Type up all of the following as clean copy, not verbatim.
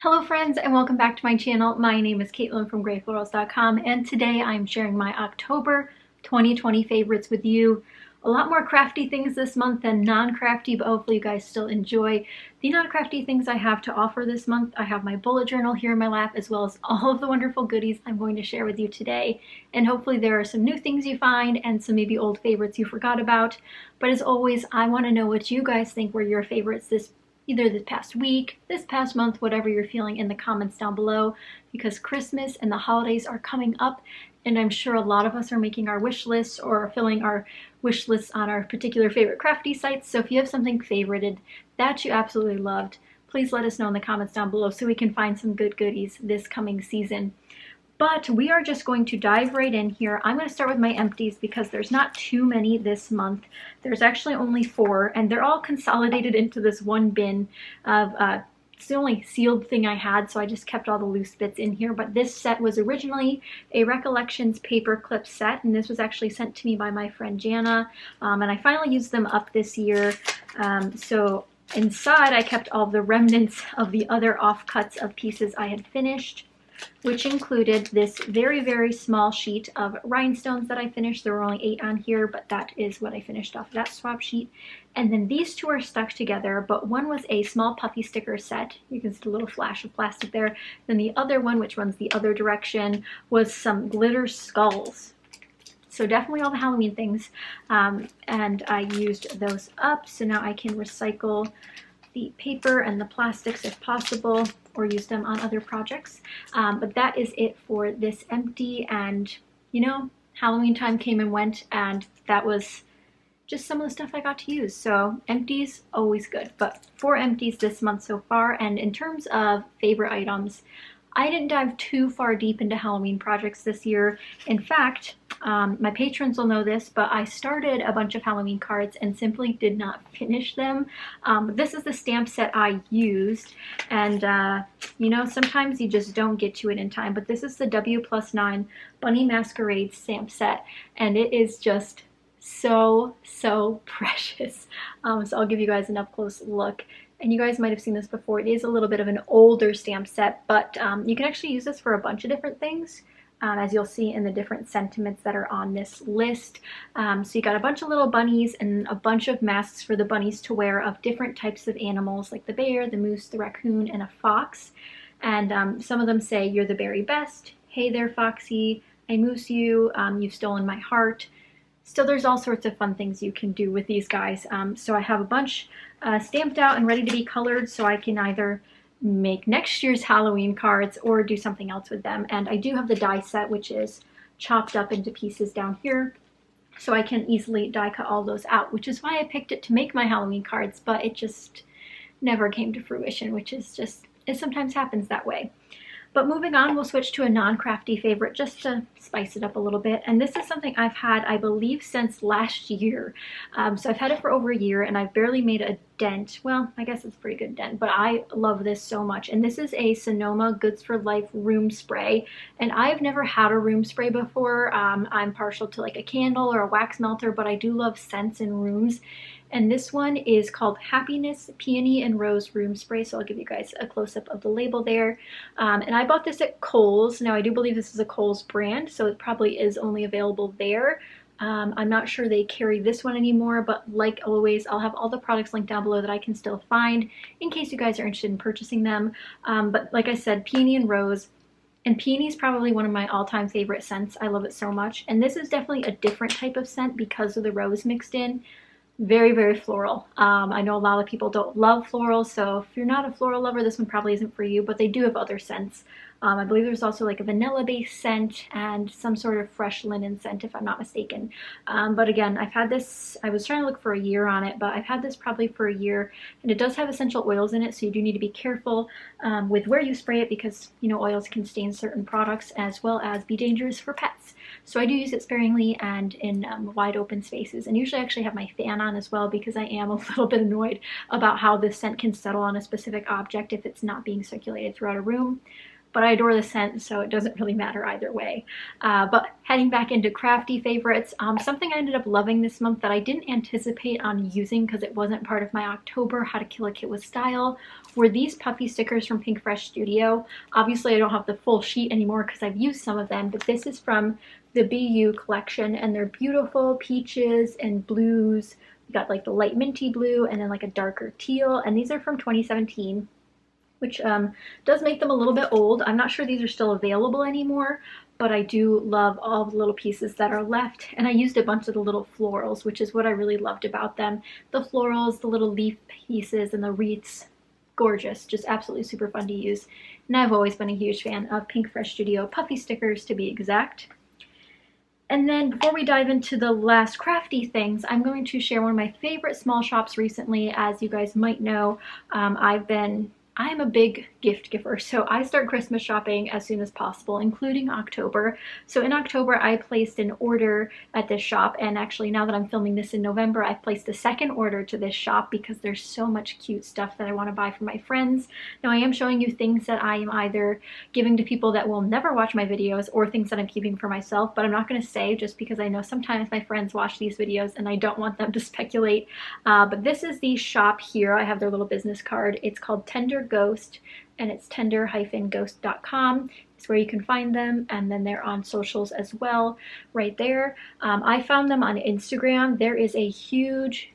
Hello friends and welcome back to my channel. My name is Katelyn from Florals.com and today I'm sharing my October 2020 favorites with you. A lot more crafty things this month than non-crafty, but hopefully you guys still enjoy the non-crafty things I have to offer this month. I have my bullet journal here in my lap as well as all of the wonderful goodies I'm going to share with you today. And hopefully there are some new things you find and some maybe old favorites you forgot about. But as always, I want to know what you guys think were your favorites either this past week, this past month, whatever you're feeling in the comments down below, because Christmas and the holidays are coming up and I'm sure a lot of us are making our wish lists or filling our wish lists on our particular favorite crafty sites. So if you have something favorited that you absolutely loved, please let us know in the comments down below so we can find some good goodies this coming season. But we are just going to dive right in here. I'm going to start with my empties because there's not too many this month. There's actually only 4 and they're all consolidated into this one bin of it's the only sealed thing I had, so I just kept all the loose bits in here. But this set was originally a Recollections paper clip set, and this was actually sent to me by my friend Jana, and I finally used them up this year. So inside I kept all the remnants of the other offcuts of pieces I had finished, which included this very, very small sheet of rhinestones that I finished. There were only 8 on here, but that is what I finished off that swap sheet. And then these 2 are stuck together, but one was a small puppy sticker set. You can see a little flash of plastic there. Then the other one, which runs the other direction, was some glitter skulls. So definitely all the Halloween things. And I used those up, so now I can recycle the paper and the plastics if possible, or use them on other projects. But that is it for this empty, and you know, Halloween time came and went, and that was just some of the stuff I got to use. So empties, always good. But 4 empties this month so far. And in terms of favorite items, I didn't dive too far deep into Halloween projects this year. In fact, my patrons will know this, but I started a bunch of Halloween cards and simply did not finish them. This is the stamp set I used, and you know, sometimes you just don't get to it in time, but this is the W+9 Bunny Masquerade stamp set, and it is just so precious. So I'll give you guys an up-close look. And you guys might have seen this before. It is a little bit of an older stamp set, but you can actually use this for a bunch of different things, as you'll see in the different sentiments that are on this list. So you got a bunch of little bunnies and a bunch of masks for the bunnies to wear of different types of animals, like the bear, the moose, the raccoon, and a fox. And some of them say, "You're the very best," "Hey there, Foxy," "I moose you," "You've stolen my heart." Still, there's all sorts of fun things you can do with these guys. So I have a bunch stamped out and ready to be colored, so I can either make next year's Halloween cards or do something else with them. And I do have the die set, which is chopped up into pieces down here, so I can easily die cut all those out, which is why I picked it to make my Halloween cards, but it just never came to fruition, which is just, it sometimes happens that way. But moving on, we'll switch to a non-crafty favorite just to spice it up a little bit. And this is something I've had, I believe, since last year. So I've had it for over a year and I've barely made a dent. Well, I guess it's a pretty good dent, but I love this so much. And this is a Sonoma Goods for Life room spray. And I've never had a room spray before. I'm partial to like a candle or a wax melter, but I do love scents in rooms. And this one is called Happiness Peony and Rose Room Spray. So I'll give you guys a close-up of the label there. And I bought this at Kohl's. Now I do believe this is a Kohl's brand, so it probably is only available there. I'm not sure they carry this one anymore, but like always, I'll have all the products linked down below that I can still find in case you guys are interested in purchasing them. But like I said, Peony and Rose. And peony is probably one of my all-time favorite scents. I love it so much. And this is definitely a different type of scent because of the rose mixed in. Very floral. I know a lot of people don't love florals, so if you're not a floral lover, this one probably isn't for you, but they do have other scents. I believe there's also like a vanilla-based scent and some sort of fresh linen scent, if I'm not mistaken. But again, I've had this, I was trying to look for a year on it, but I've had this probably for a year, and it does have essential oils in it, so you do need to be careful with where you spray it because, you know, oils can stain certain products as well as be dangerous for pets. So I do use it sparingly and in wide open spaces, and usually I actually have my fan on as well because I am a little bit annoyed about how this scent can settle on a specific object if it's not being circulated throughout a room. but I adore the scent, so it doesn't really matter either way. But heading back into crafty favorites, something I ended up loving this month that I didn't anticipate on using because it wasn't part of my October How to Kill a Kit with Style were these puffy stickers from Pink Fresh Studio. Obviously, I don't have the full sheet anymore because I've used some of them, but this is from the BU collection, and they're beautiful peaches and blues. We got like the light minty blue and then like a darker teal, and these are from 2017. Which does make them a little bit old. I'm not sure these are still available anymore, but I do love all the little pieces that are left. And I used a bunch of the little florals, which is what I really loved about them. The florals, the little leaf pieces, and the wreaths. Gorgeous, just absolutely super fun to use. And I've always been a huge fan of Pink Fresh Studio puffy stickers, to be exact. And then before we dive into the last crafty things, I'm going to share one of my favorite small shops recently. As you guys might know, I'm a big gift giver, so I start Christmas shopping as soon as possible, including October. So in October, I placed an order at this shop, and actually now that I'm filming this in November, I've placed a second order to this shop because there's so much cute stuff that I want to buy for my friends. Now I am showing you things that I am either giving to people that will never watch my videos or things that I'm keeping for myself, but I'm not going to say just because I know sometimes my friends watch these videos and I don't want them to speculate. But this is the shop here. I have their little business card. It's called Tender Ghost, and it's tender-ghost.com is where you can find them, and then they're on socials as well right there. I found them on Instagram. There is a huge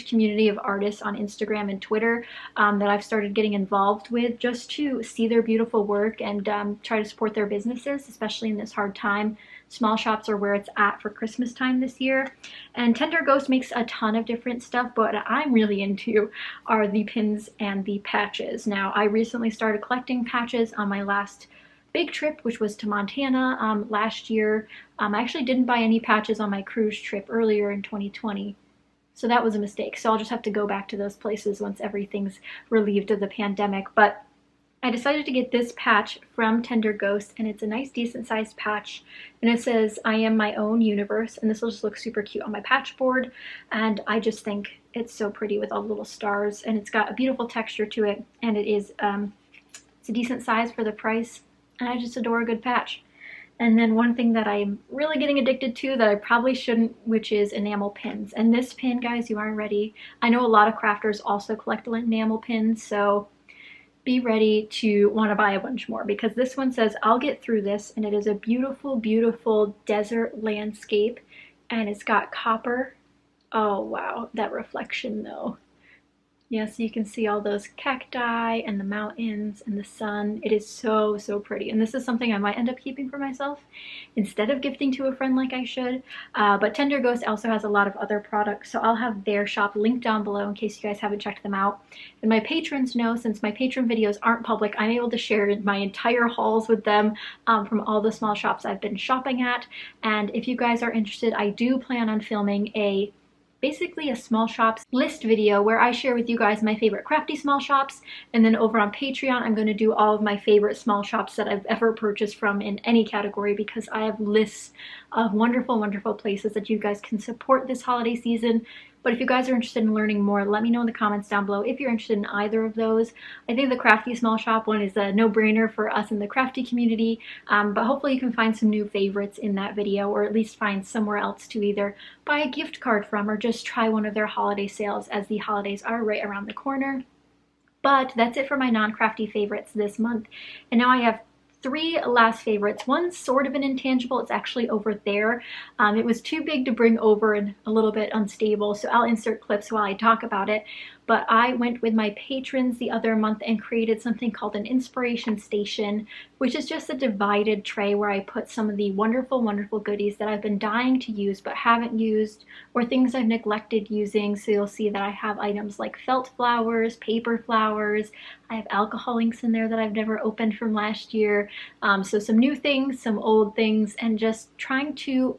community of artists on Instagram and Twitter that I've started getting involved with just to see their beautiful work and try to support their businesses, especially in this hard time. Small shops are where it's at for Christmas time this year. And Tender Ghost makes a ton of different stuff, but what I'm really into are the pins and the patches. Now, I recently started collecting patches on my last big trip, which was to Montana last year. I actually didn't buy any patches on my cruise trip earlier in 2020. So that was a mistake. So I'll just have to go back to those places once everything's relieved of the pandemic. But I decided to get this patch from Tender Ghost, and it's a nice decent sized patch, and it says I am my own universe, and this will just look super cute on my patch board, and I just think it's so pretty with all the little stars, and it's got a beautiful texture to it, and it is it's a decent size for the price, and I just adore a good patch. And then one thing that I'm really getting addicted to that I probably shouldn't, which is enamel pins. And this pin, guys, you aren't ready. I know a lot of crafters also collect enamel pins, so be ready to want to buy a bunch more, because this one says I'll get through this, and it is a beautiful desert landscape, and it's got copper. Oh wow, that reflection though. Yeah, so you can see all those cacti and the mountains and the sun. It is so pretty, and this is something I might end up keeping for myself instead of gifting to a friend like I should. But Tender Ghost also has a lot of other products, so I'll have their shop linked down below in case you guys haven't checked them out. And my patrons know, since my patron videos aren't public, I'm able to share my entire hauls with them from all the small shops I've been shopping at. And if you guys are interested, I do plan on filming basically a small shops list video where I share with you guys my favorite crafty small shops, and then over on Patreon I'm going to do all of my favorite small shops that I've ever purchased from in any category, because I have lists of wonderful places that you guys can support this holiday season. But if you guys are interested in learning more, let me know in the comments down below if you're interested in either of those. I think the Crafty small shop one is a no-brainer for us in the crafty community, but hopefully you can find some new favorites in that video, or at least find somewhere else to either buy a gift card from or just try one of their holiday sales, as the holidays are right around the corner. But that's it for my non-crafty favorites this month. And now I have 3 last favorites. One's sort of an intangible. It's actually over there. It was too big to bring over and a little bit unstable, so I'll insert clips while I talk about it. But I went with my patrons the other month and created something called an inspiration station, which is just a divided tray where I put some of the wonderful goodies that I've been dying to use but haven't used, or things I've neglected using. So you'll see that I have items like felt flowers, paper flowers. I have alcohol inks in there that I've never opened from last year. So some new things, some old things, and just trying to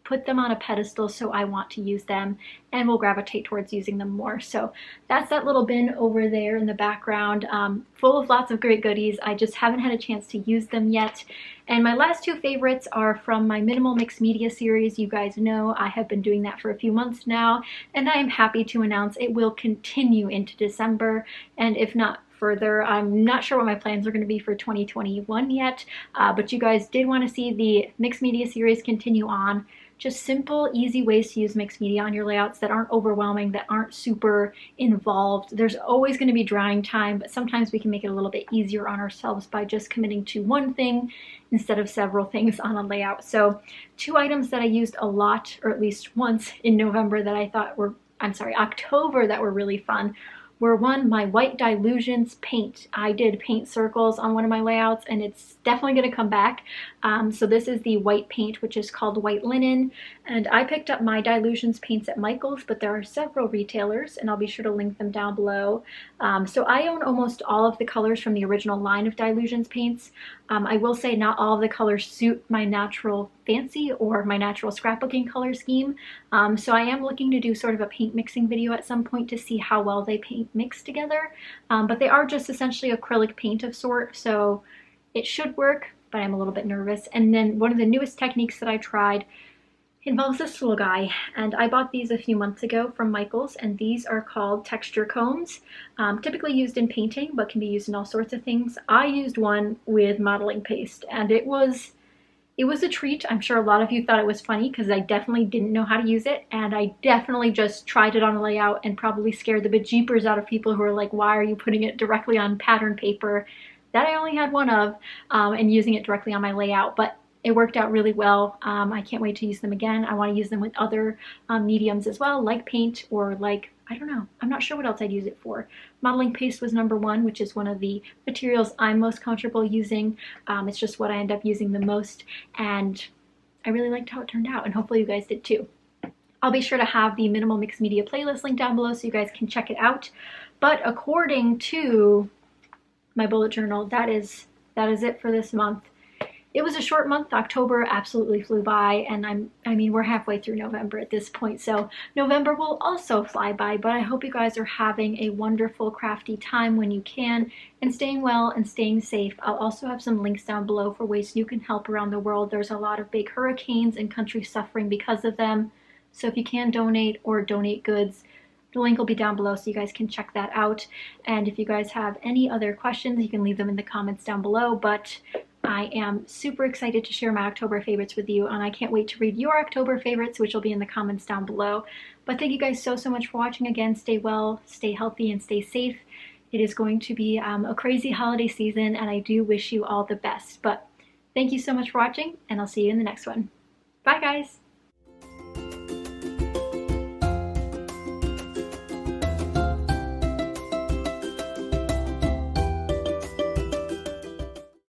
put them on a pedestal so I want to use them and will gravitate towards using them more. So that's that little bin over there in the background, full of lots of great goodies. I just haven't had a chance to use them yet. And my last 2 favorites are from my minimal mixed media series. You guys know I have been doing that for a few months now, and I am happy to announce it will continue into December. And if not further. I'm not sure what my plans are going to be for 2021 yet, but you guys did want to see the mixed media series continue on. Just simple, easy ways to use mixed media on your layouts that aren't overwhelming, that aren't super involved. There's always going to be drying time, but sometimes we can make it a little bit easier on ourselves by just committing to one thing instead of several things on a layout. So 2 items that I used a lot, or at least once in November that I thought were, October, that were really fun were, one, my white Dylusions paint. I did paint circles on one of my layouts and it's definitely going to come back. So this is the white paint, which is called White Linen, and I picked up my Dylusions paints at Michael's, but there are several retailers and I'll be sure to link them down below. So I own almost all of the colors from the original line of Dylusions paints. I will say not all of the colors suit my natural fancy or my natural scrapbooking color scheme. So I am looking to do sort of a paint mixing video at some point to see how well they paint mix together. But they are just essentially acrylic paint of sort, so it should work, but I'm a little bit nervous. And then one of the newest techniques that I tried involves this little guy, and I bought these a few months ago from Michael's, and these are called texture combs, typically used in painting but can be used in all sorts of things. I used one with modeling paste and it was a treat. I'm sure a lot of you thought it was funny because I definitely didn't know how to use it, and I definitely just tried it on a layout and probably scared the bejeepers out of people who are like, why are you putting it directly on pattern paper that I only had one of, and using it directly on my layout. But it worked out really well. I can't wait to use them again. I want to use them with other mediums as well, like paint or like, I don't know, I'm not sure what else I'd use it for. Modeling paste was number 1, which is one of the materials I'm most comfortable using. It's just what I end up using the most, and I really liked how it turned out, and hopefully you guys did too. I'll be sure to have the minimal mixed media playlist link down below so you guys can check it out. But according to my bullet journal, that is it for this month. It was a short month. October absolutely flew by, and I mean, we're halfway through November at this point, so November will also fly by, but I hope you guys are having a wonderful crafty time when you can, and staying well and staying safe. I'll also have some links down below for ways you can help around the world. There's a lot of big hurricanes and countries suffering because of them, so if you can donate or donate goods, the link will be down below so you guys can check that out. And if you guys have any other questions, you can leave them in the comments down below. But I am super excited to share my October favorites with you, and I can't wait to read your October favorites, which will be in the comments down below. But thank you guys so much for watching. Again, stay well, stay healthy, and stay safe. It is going to be a crazy holiday season, and I do wish you all the best. But thank you so much for watching, and I'll see you in the next one. Bye, guys!